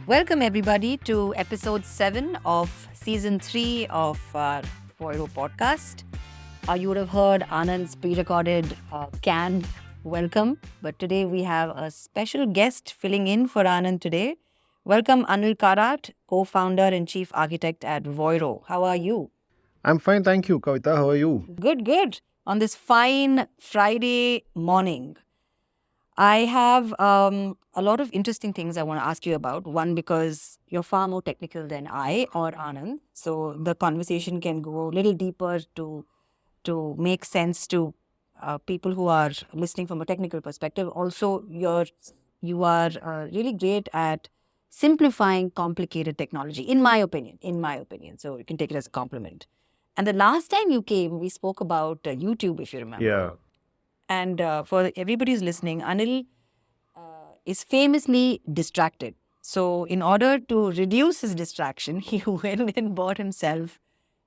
Welcome everybody to episode 7 of season 3 of our Voiro podcast. You would have heard Anand's pre-recorded canned welcome, but today we have a special guest filling in for Anand today. Welcome Anil Karat, co-founder and Chief Architect at Voiro. How are you? I'm fine, thank you. Kavita, how are you? Good. On this fine Friday morning, I have a lot of interesting things I want to ask you about. One, because you're far more technical than I or Anand. So the conversation can go a little deeper to make sense to people who are listening from a technical perspective. Also, you are really great at simplifying complicated technology, in my opinion. So you can take it as a compliment. And the last time you came, we spoke about YouTube, if you remember. Yeah. And for everybody who's listening, Anil is famously distracted. So, in order to reduce his distraction, he went and bought himself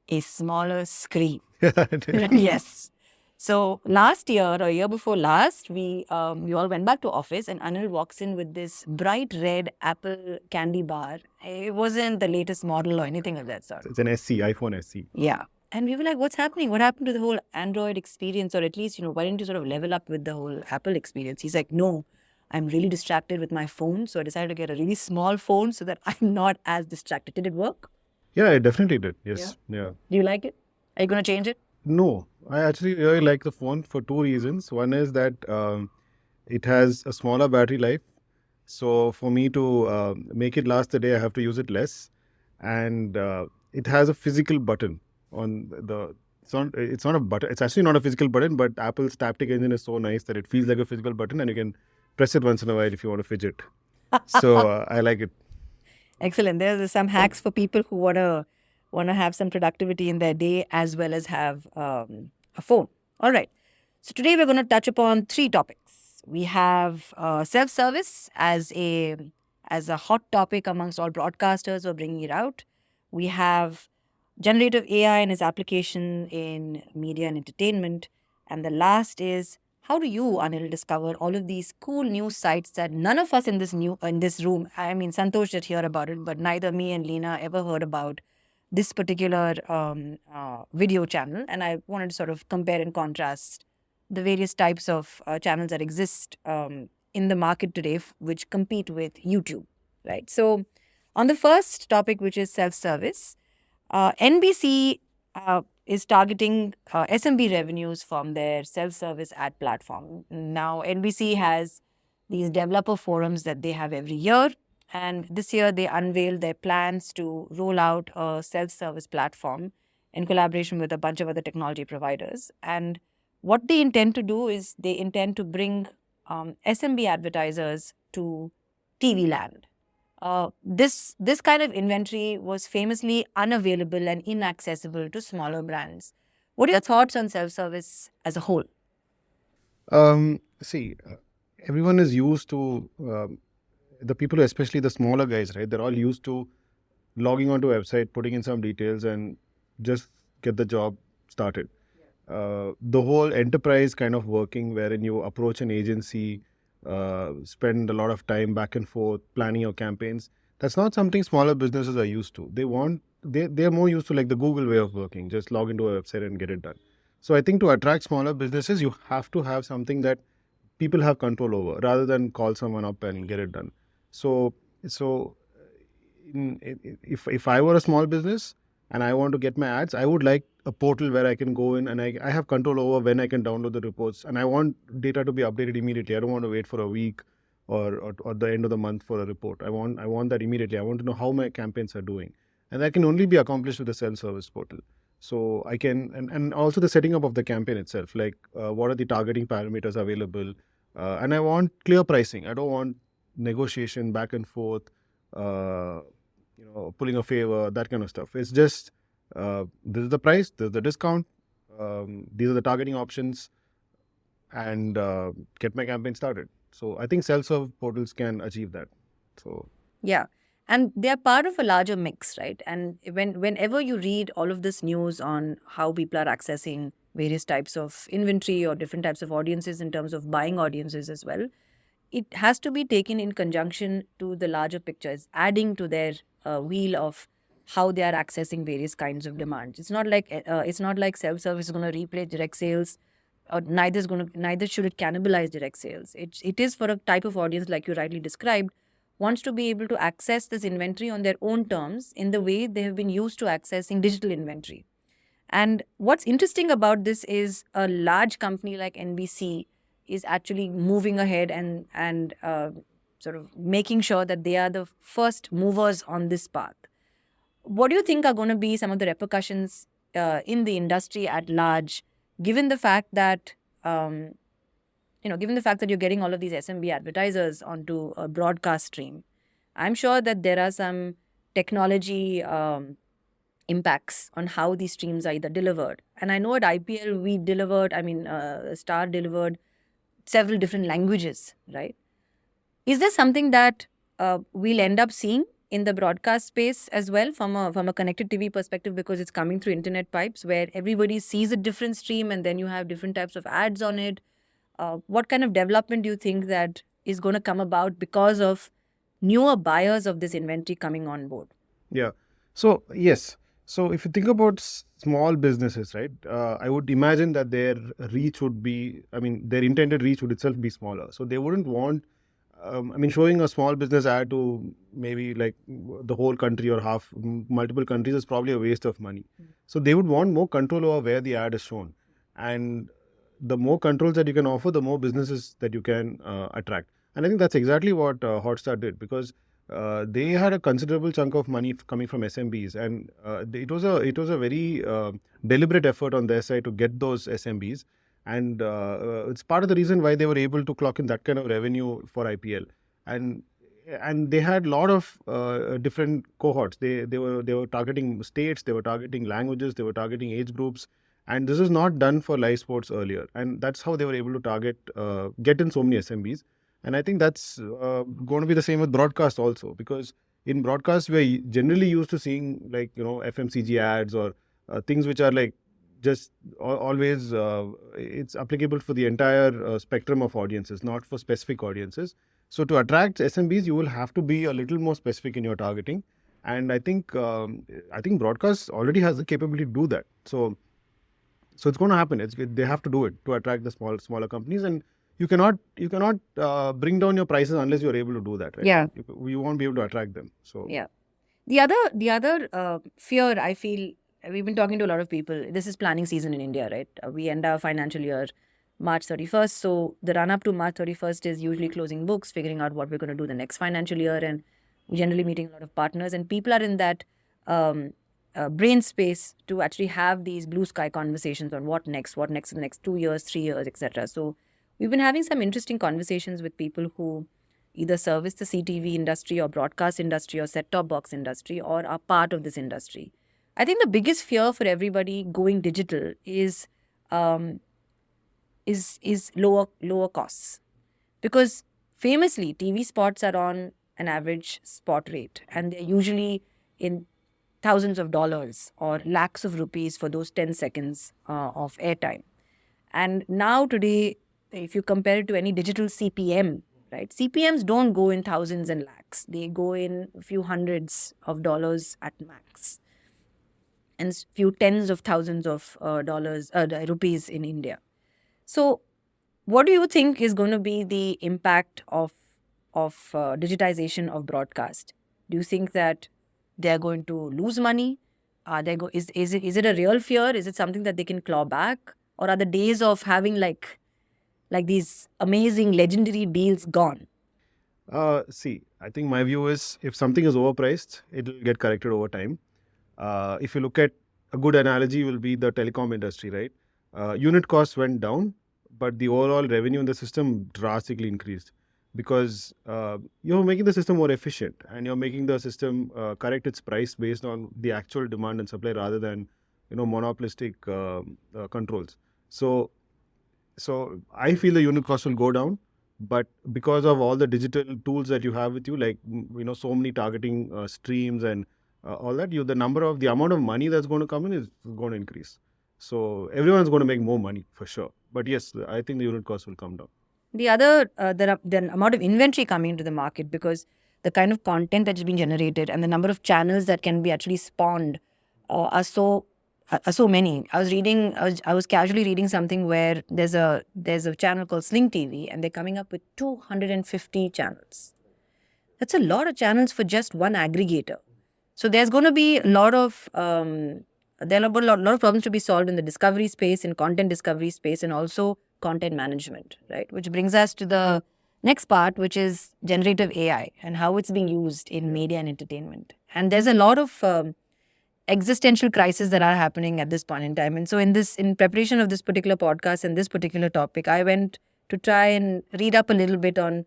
a smaller screen. Yes. So, last year or year before last, we all went back to office, and Anil walks in with this bright red Apple candy bar. It wasn't the latest model or anything of that sort. It's an SC, iPhone SC. Yeah. And we were like, what's happening? What happened to the whole Android experience? Or at least, why didn't you sort of level up with the whole Apple experience? He's like, no, I'm really distracted with my phone. So I decided to get a really small phone so that I'm not as distracted. Did it work? Yeah, it definitely did. Yes. Yeah. Do you like it? Are you going to change it? No, I actually really like the phone for two reasons. One is that it has a smaller battery life. So for me to make it last the day, I have to use it less. And it has a physical button on the... It's not a button. It's actually not a physical button, but Apple's Taptic engine is so nice that it feels like a physical button and you can press it once in a while if you want to fidget. So I like it. Excellent. There's some hacks for people who want to have some productivity in their day as well as have a phone. All right. So today we're going to touch upon 3 topics. We have self-service as a hot topic amongst all broadcasters who are bringing it out. We have generative AI and its application in media and entertainment. And the last is, how do you, Anil, discover all of these cool news sites that none of us in this room, I mean, Santosh did hear about it, but neither me and Lena ever heard about this particular video channel. And I wanted to sort of compare and contrast the various types of channels that exist in the market today, which compete with YouTube, right? So on the first topic, which is self-service, NBC is targeting SMB revenues from their self-service ad platform. Now, NBC has these developer forums that they have every year. And this year, they unveiled their plans to roll out a self-service platform in collaboration with a bunch of other technology providers. And what they intend to do is they intend to bring SMB advertisers to TV land. This kind of inventory was famously unavailable and inaccessible to smaller brands. What are your thoughts on self-service as a whole? See, everyone is used to, the people, especially the smaller guys, right? They're all used to logging onto a website, putting in some details and just get the job started. The whole enterprise kind of working wherein you approach an agency, spend a lot of time back and forth planning your campaigns. That's not something smaller businesses are used to. They're more used to like the Google way of working, just log into a website and get it done. So I think to attract smaller businesses, you have to have something that people have control over rather than call someone up and get it done. So if I were a small business and I want to get my ads, I would like a portal where I can go in and I have control over when I can download the reports, and I want data to be updated immediately. I don't want to wait for a week or the end of the month for a report. I want that immediately. I want to know how my campaigns are doing, and that can only be accomplished with a self-service portal. So I can, and also the setting up of the campaign itself, like what are the targeting parameters available, and I want clear pricing. I don't want negotiation back and forth, pulling a favor, that kind of stuff. It's just this is the price, this is the discount, these are the targeting options, and get my campaign started. So I think self-serve portals can achieve that. So yeah, and they're part of a larger mix, right? And whenever you read all of this news on how people are accessing various types of inventory or different types of audiences in terms of buying audiences as well, it has to be taken in conjunction to the larger pictures, adding to their wheel of how they are accessing various kinds of demands. It's not like self-service is going to replace direct sales, or neither should it cannibalize direct sales. It is for a type of audience like you rightly described, wants to be able to access this inventory on their own terms in the way they have been used to accessing digital inventory. And what's interesting about this is a large company like NBC is actually moving ahead and sort of making sure that they are the first movers on this path. What do you think are going to be some of the repercussions in the industry at large, given the fact that given the fact that you're getting all of these SMB advertisers onto a broadcast stream? I'm sure that there are some technology impacts on how these streams are either delivered. And I know at IPL we delivered, Star delivered several different languages, right? Is there something that we'll end up seeing in the broadcast space as well from a connected TV perspective, because it's coming through internet pipes where everybody sees a different stream and then you have different types of ads on it? What kind of development do you think that is going to come about because of newer buyers of this inventory coming on board? Yeah. So yes. So if you think about small businesses, right, I would imagine that their reach would be, their intended reach would itself be smaller. So they wouldn't want, showing a small business ad to maybe like the whole country or multiple countries is probably a waste of money. So they would want more control over where the ad is shown. And the more controls that you can offer, the more businesses that you can attract. And I think that's exactly what Hotstar did, because they had a considerable chunk of money coming from SMBs, and it was a very deliberate effort on their side to get those SMBs, and it's part of the reason why they were able to clock in that kind of revenue for IPL, and they had a lot of different cohorts. They were targeting states, they were targeting languages, they were targeting age groups, and this is not done for live sports earlier, and that's how they were able to get in so many SMBs. And I think that's going to be the same with broadcast also, because in broadcast we're generally used to seeing like FMCG ads or things which are like just always it's applicable for the entire spectrum of audiences, not for specific audiences. So to attract SMBs, you will have to be a little more specific in your targeting, and I think broadcast already has the capability to do that. So it's going to happen. They have to do it to attract the smaller companies, and you cannot bring down your prices unless you're able to do that, right? Yeah. You won't be able to attract them. So yeah. The other fear I feel, we've been talking to a lot of people. This is planning season in India, right? We end our financial year March 31st. So the run up to March 31st is usually closing books, figuring out what we're going to do the next financial year, and generally meeting a lot of partners. And people are in that brain space to actually have these blue sky conversations on what next in the next 2 years, 3 years, etc. So we've been having some interesting conversations with people who either service the CTV industry or broadcast industry or set-top box industry or are part of this industry. I think the biggest fear for everybody going digital is lower costs, because famously TV spots are on an average spot rate, and they're usually in thousands of dollars or lakhs of rupees for those 10 seconds of airtime. And now today, if you compare it to any digital CPM, right? CPMs don't go in thousands and lakhs. They go in a few hundreds of dollars at max, and few tens of thousands of rupees in India. So what do you think is going to be the impact of digitization of broadcast? Do you think that they're going to lose money? Is it a real fear? Is it something that they can claw back? Or are the days of having like these amazing legendary deals gone? see, I think my view is, if something is overpriced, it will get corrected over time. If you look at a good analogy, will be the telecom industry, right? Unit costs went down, but the overall revenue in the system drastically increased, because you're making the system more efficient, and you're making the system correct its price based on the actual demand and supply rather than monopolistic controls. So I feel the unit cost will go down, but because of all the digital tools that you have with you, like so many targeting streams and all that, the amount of money that's going to come in is going to increase. So everyone's going to make more money for sure. But yes, I think the unit cost will come down. The other, the amount of inventory coming into the market, because the kind of content that's been generated and the number of channels that can be actually spawned are so many. I was casually reading something where there's a channel called Sling TV, and they're coming up with 250 channels. That's a lot of channels for just one aggregator. So there's going to be a lot of there are a lot of problems to be solved in the discovery space, in content discovery space, and also content management, right? Which brings us to the next part, which is generative AI and how it's being used in media and entertainment. And there's a lot of existential crises that are happening at this point in time. And so in preparation of this particular podcast and this particular topic, I went to try and read up a little bit on,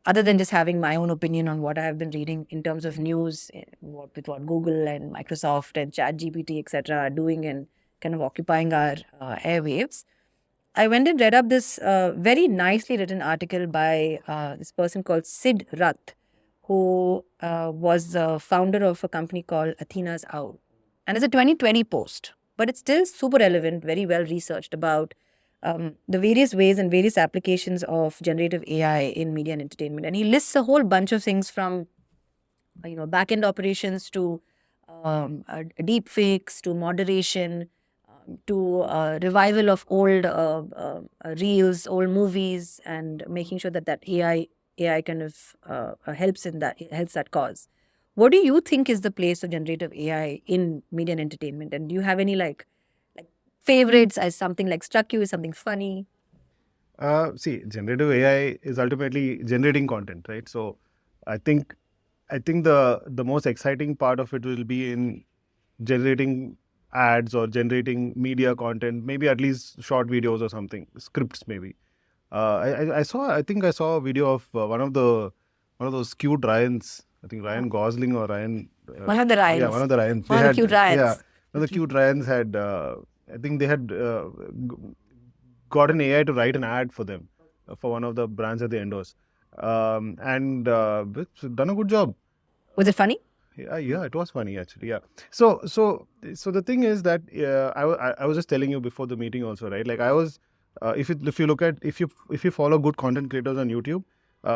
other than just having my own opinion on what I have been reading in terms of news, with what Google and Microsoft and ChatGPT, etc., are doing and kind of occupying our airwaves. I went and read up this very nicely written article by this person called Sid Rath, who was the founder of a company called Athena's Owl. And it's a 2020 post, but it's still super relevant, very well researched about the various ways and various applications of generative AI in media and entertainment. And he lists a whole bunch of things from back-end operations to deep fakes to moderation to revival of old reels, old movies, and making sure that AI kind of helps that cause. What do you think is the place of generative AI in media and entertainment? And do you have any like favorites, as something like struck you as something funny? See, generative AI is ultimately generating content, right? So I think the most exciting part of it will be in generating ads or generating media content, maybe at least short videos or something, scripts maybe. I think I saw a video of one of those cute Ryans. I think Ryan Gosling or Ryan. One of the Ryans. Yeah, one of the Ryans. One of the cute Ryans. Yeah, one of the cute Ryans had. I think they had got an AI to write an ad for them for one of the brands that they endorse, and it's done a good job. Was it funny? Yeah, it was funny actually. Yeah. So the thing is that I was just telling you before the meeting also, right? Like I was, if you look at if you follow good content creators on YouTube,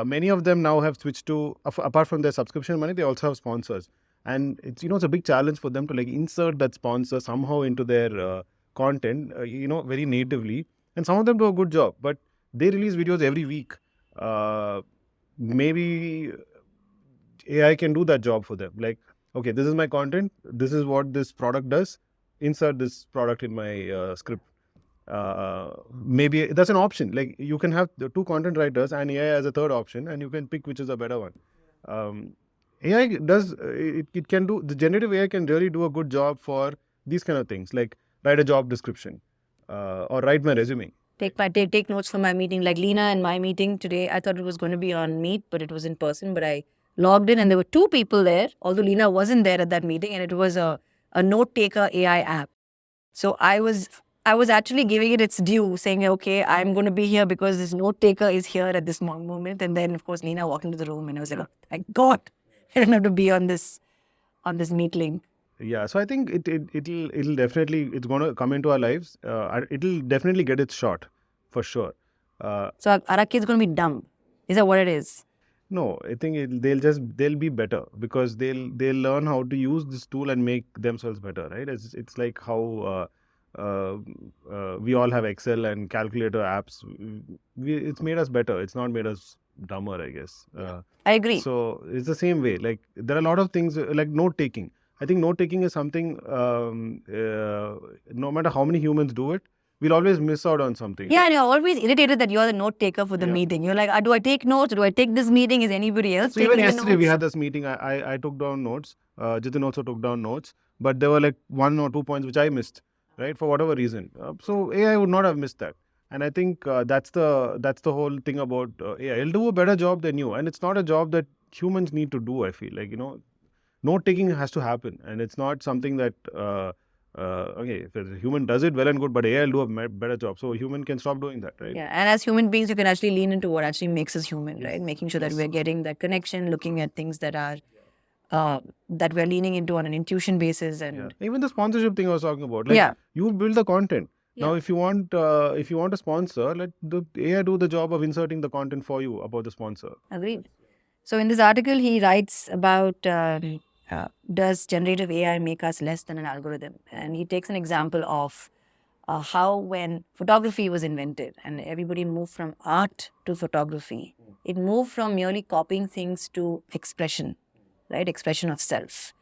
many of them now have switched to, apart from their subscription money, they also have sponsors, and it's it's a big challenge for them to like insert that sponsor somehow into their content, very natively, and some of them do a good job, but they release videos every week. Maybe AI can do that job for them. Like, okay, this is my content. This is what this product does. Insert this product in my script. Maybe that's an option. Like you can have the two content writers and AI as a third option, and you can pick which is a better one. AI does it can do, the generative AI can really do a good job for these kind of things, like write a job description or write my resume. Take notes for my meeting. Like Lena and my meeting today, I thought it was going to be on Meet, but it was in person. But I logged in and there were two people there, although Lena wasn't there at that meeting, and it was a note taker AI app. So I was actually giving it its due, saying, okay, I'm going to be here because this note taker is here at this moment. And then of course Lena walked into the room and I was like, oh, thank God, I don't have to be on this Meet link. Yeah, so I think it'll definitely, it's going to come into our lives. It'll definitely get its shot, for sure. So are our kids going to be dumb? Is that what it is? No, I think they'll be better because they'll learn how to use this tool and make themselves better, right? It's like how we all have Excel and calculator apps. It's made us better. It's not made us dumber, I guess. I agree. So it's the same way. Like there are a lot of things like note taking. I think note taking is something. No matter how many humans do it, we'll always miss out on something. Yeah, and you're always irritated that you're the note taker for the meeting. You're like, do I take notes? Do I take this meeting? Is anybody else taking even the yesterday notes? we had this meeting. I took down notes. Jitin also took down notes, but there were like 1 or 2 points which I missed, right, for whatever reason. So AI would not have missed that. And I think that's the whole thing about AI. It'll do a better job than you, and it's not a job that humans need to do. I feel like note taking has to happen, and it's not something that okay, if a human does it, well and good, but AI will do a better job, so a human can stop doing that, right? Yeah, and as human beings, you can actually lean into what actually makes us human, right? Making sure that we're getting that connection, looking at things that are that we're leaning into on an intuition basis, and even the sponsorship thing I was talking about, like you build the content. Now, Yeah. if you want a sponsor, let the AI do the job of inserting the content for you about the sponsor. Agreed. So in this article, he writes about does generative AI make us less than an algorithm? And he takes an example of how when photography was invented and everybody moved from art to photography, it moved from merely copying things to expression, right? Expression of self.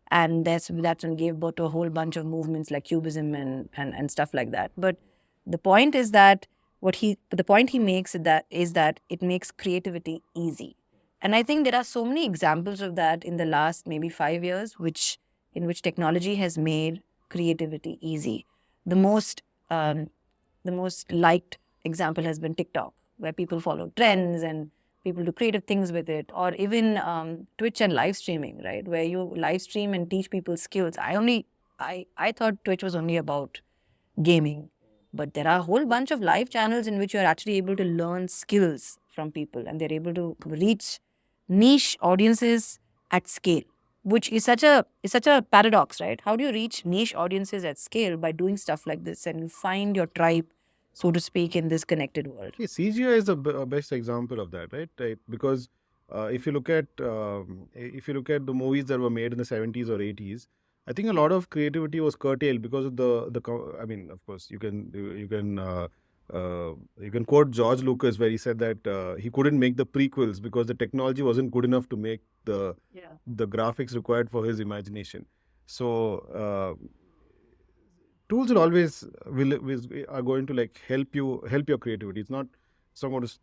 And that's when gave birth to a whole bunch of movements like cubism and stuff like that. But the point is that the point he makes is that it makes creativity easy. And I think there are so many examples of that in the last maybe 5 years, in which technology has made creativity easy. The most um, the most liked example has been TikTok, where people follow trends and people do creative things with it, or even Twitch and live streaming, right, where you live stream and teach people skills. I thought Twitch was only about gaming, but there are a whole bunch of live channels in which you're actually able to learn skills from people, and they're able to reach niche audiences at scale, which is such a paradox, right? How do you reach niche audiences at scale by doing stuff like this, and you find your tribe, so to speak, in this connected world? Yeah, CGI is the best example of that, right? Because if you look at the movies that were made in the 70s or 80s, I think a lot of creativity was curtailed because of I mean, of course, you can quote George Lucas where he said that he couldn't make the prequels because the technology wasn't good enough to make the graphics required for his imagination. So tools will always are going to like help your creativity. It's not going to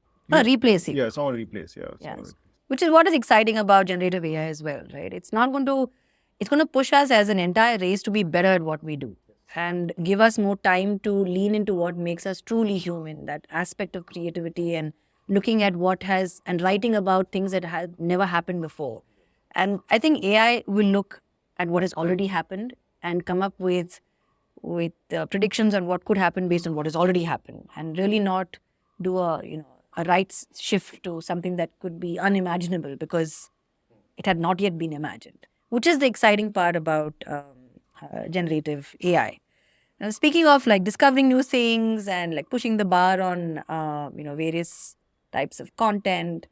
Replace you. yeah, it's not going to replace. Yeah, it's not Yes. gonna Which is what is exciting about generative AI as well, right? It's going to push us as an entire race to be better at what we do and give us more time to lean into what makes us truly human, that aspect of creativity and looking at what has and writing about things that have never happened before. And I think AI will look at what has already happened and come up with predictions on what could happen based on what has already happened, and really not do a right shift to something that could be unimaginable because it had not yet been imagined, which is the exciting part about generative AI. Now, speaking of like discovering new things and like pushing the bar on various types of content,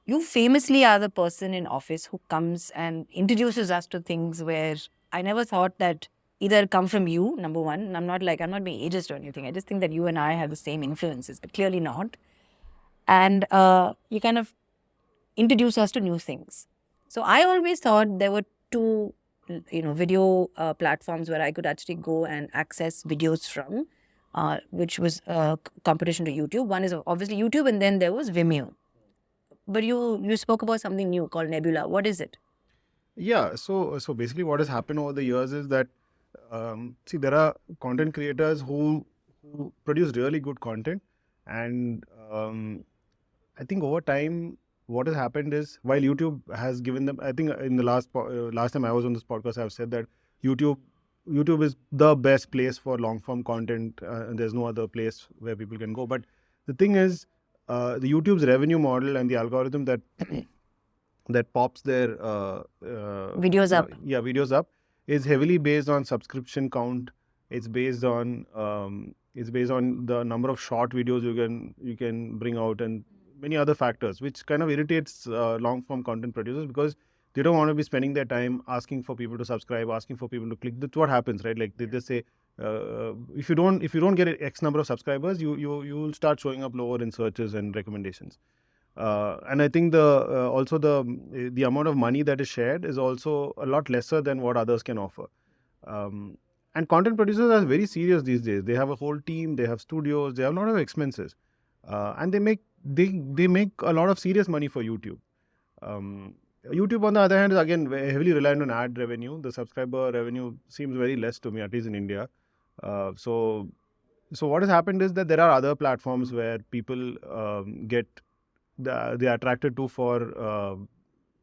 you famously are the person in office who comes and introduces us to things where I never thought that either come from you, number one. And I'm not being ageist or anything. I just think that you and I have the same influences, but clearly not. And you kind of introduce us to new things. So I always thought there were two, video platforms where I could actually go and access videos from, which was competition to YouTube. One is obviously YouTube, and then there was Vimeo. But you spoke about something new called Nebula. What is it? Yeah, so basically, what has happened over the years is that see, there are content creators who produce really good content, and I think over time, what has happened is while YouTube has given them, I think in the last time I was on this podcast, I've said that YouTube YouTube is the best place for long form content, and there's no other place where people can go. But the thing is, the YouTube's revenue model and the algorithm that pops their Videos up. videos up is heavily based on subscription count. It's based on the number of short videos you can bring out, and many other factors, which kind of irritates long form content producers because they don't want to be spending their time asking for people to subscribe, asking for people to click. That's what happens, right? Like they just say, if you don't get X number of subscribers, you will start showing up lower in searches and recommendations. And I think the amount of money that is shared is also a lot lesser than what others can offer. Um, and content producers are very serious these days. They have a whole team, they have studios, they have a lot of expenses, and they make a lot of serious money for YouTube. Um, YouTube, on the other hand, is again heavily reliant on ad revenue. The subscriber revenue seems very less to me, at least in India. So what has happened is that there are other platforms where people they are attracted to for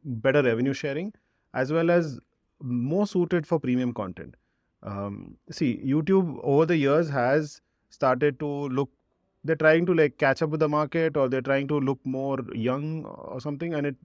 better revenue sharing, as well as more suited for premium content. See, YouTube over the years has started to look. They're trying to like catch up with the market, or they're trying to look more young or something, and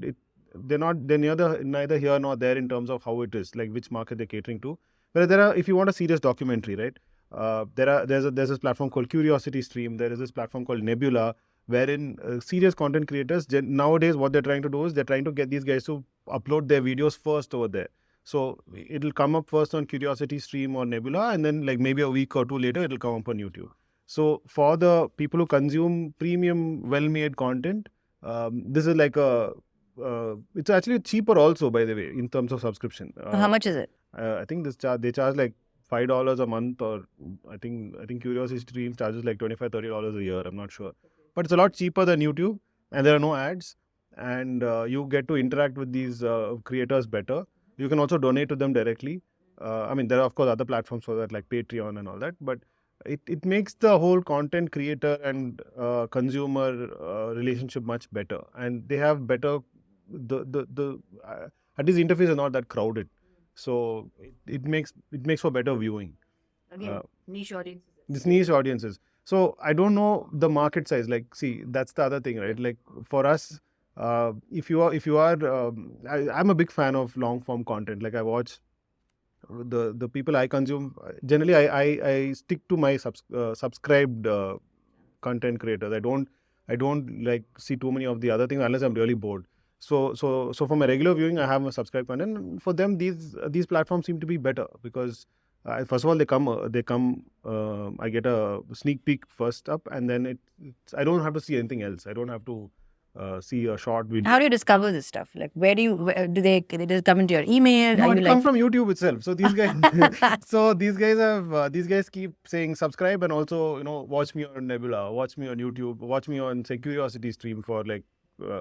they're neither here nor there in terms of how it is, like which market they're catering to. Whereas if you want a serious documentary, right? There's this platform called Curiositystream. There is this platform called Nebula, wherein serious content creators nowadays what they're trying to do is they're trying to get these guys to upload their videos first over there. So it'll come up first on Curiositystream or Nebula, and then like maybe a week or two later it'll come up on YouTube. So for the people who consume premium, well-made content, this is like it's actually cheaper also, by the way, in terms of subscription. How much is it? I think they charge like $5 a month, or I think Curiositystream charges like $25-30 a year. I'm not sure, but it's a lot cheaper than YouTube, and there are no ads, and you get to interact with these creators better. You can also donate to them directly. I mean, there are of course other platforms for that like Patreon and all that, but it makes the whole content creator and consumer relationship much better, and they have better the at least interface is not that crowded, so it makes for better viewing. Again, niche audiences. This niche audiences. So I don't know the market size. Like, see, that's the other thing, right? Like for us, if you are, I'm a big fan of long form content. Like I watch the people I consume. Generally, I stick to my subscribed content creators. I don't like see too many of the other things unless I'm really bored. So for my regular viewing, I have a subscribed content. For them, these platforms seem to be better because first of all, they come. I get a sneak peek first up, and then I don't have to see anything else. I don't have to see a short video. How do you discover this stuff? Like, where do they just come into your email? No, Are it you comes from YouTube itself. So these guys, these guys keep saying subscribe and also watch me on Nebula, watch me on YouTube, watch me on say Curiositystream for like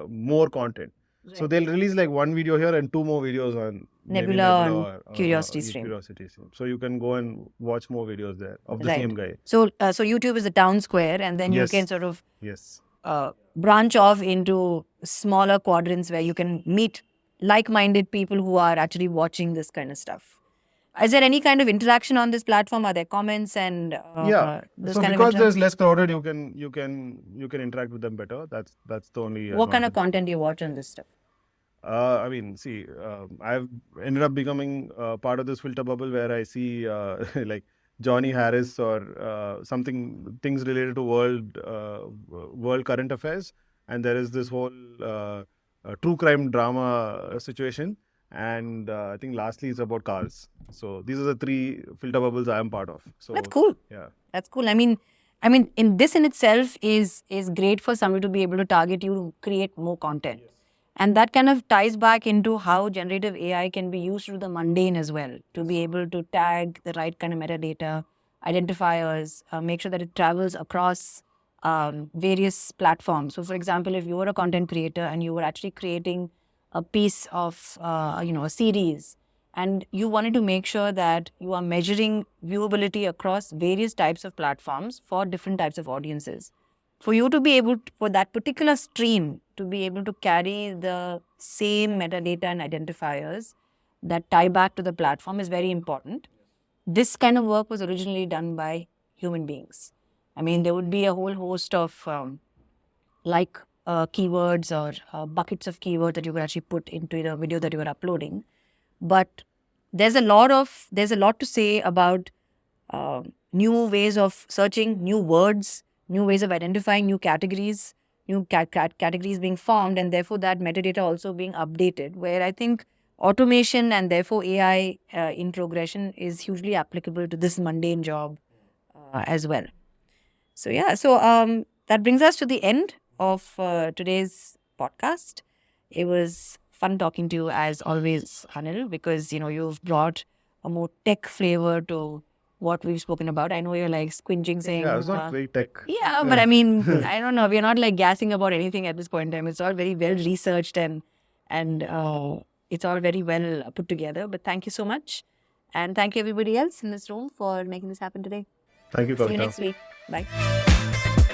more content. Right. So they'll release like one video here and two more videos on Nebula or Curiositystream. Curiositystream. So you can go and watch more videos there of the same guy. So YouTube is the town square, and then you can sort of branch off into smaller quadrants where you can meet like-minded people who are actually watching this kind of stuff. Is there any kind of interaction on this platform? Are there comments and so because there's less crowded, you can interact with them better. That's the only. What kind of content do you watch on this stuff? I mean, see, I've ended up becoming part of this filter bubble where I see like Johnny Harris or things related to world current affairs, and there is this whole true crime drama situation, and I think lastly it's about cars. So these are the three filter bubbles I am part of. So that's cool. Yeah, that's cool. I mean, in itself is great for somebody to be able to target you to create more content. Yes. And that kind of ties back into how generative AI can be used to do the mundane as well, to be able to tag the right kind of metadata, identifiers, make sure that it travels across various platforms. So, for example, if you were a content creator and you were actually creating a piece of, a series, and you wanted to make sure that you are measuring viewability across various types of platforms for different types of audiences. For you to be able to, for that particular stream to be able to carry the same metadata and identifiers that tie back to the platform is very important. This kind of work was originally done by human beings. I mean, there would be a whole host of keywords or buckets of keywords that you could actually put into the video that you were uploading. But there's a lot to say about new ways of searching, new words, new ways of identifying new categories, new categories being formed, and therefore that metadata also being updated, where I think automation and therefore AI in progression is hugely applicable to this mundane job as well. So that brings us to the end of today's podcast. It was fun talking to you as always, Anil, because you've brought a more tech flavor to what we've spoken about. I know you're like squinching saying... Yeah, it's not very tech. Yeah, but I mean, I don't know. We're not like gassing about anything at this point in time. It's all very well researched and it's all very well put together. But thank you so much. And thank you everybody else in this room for making this happen today. Thank you, Kavita. See you next week. Bye.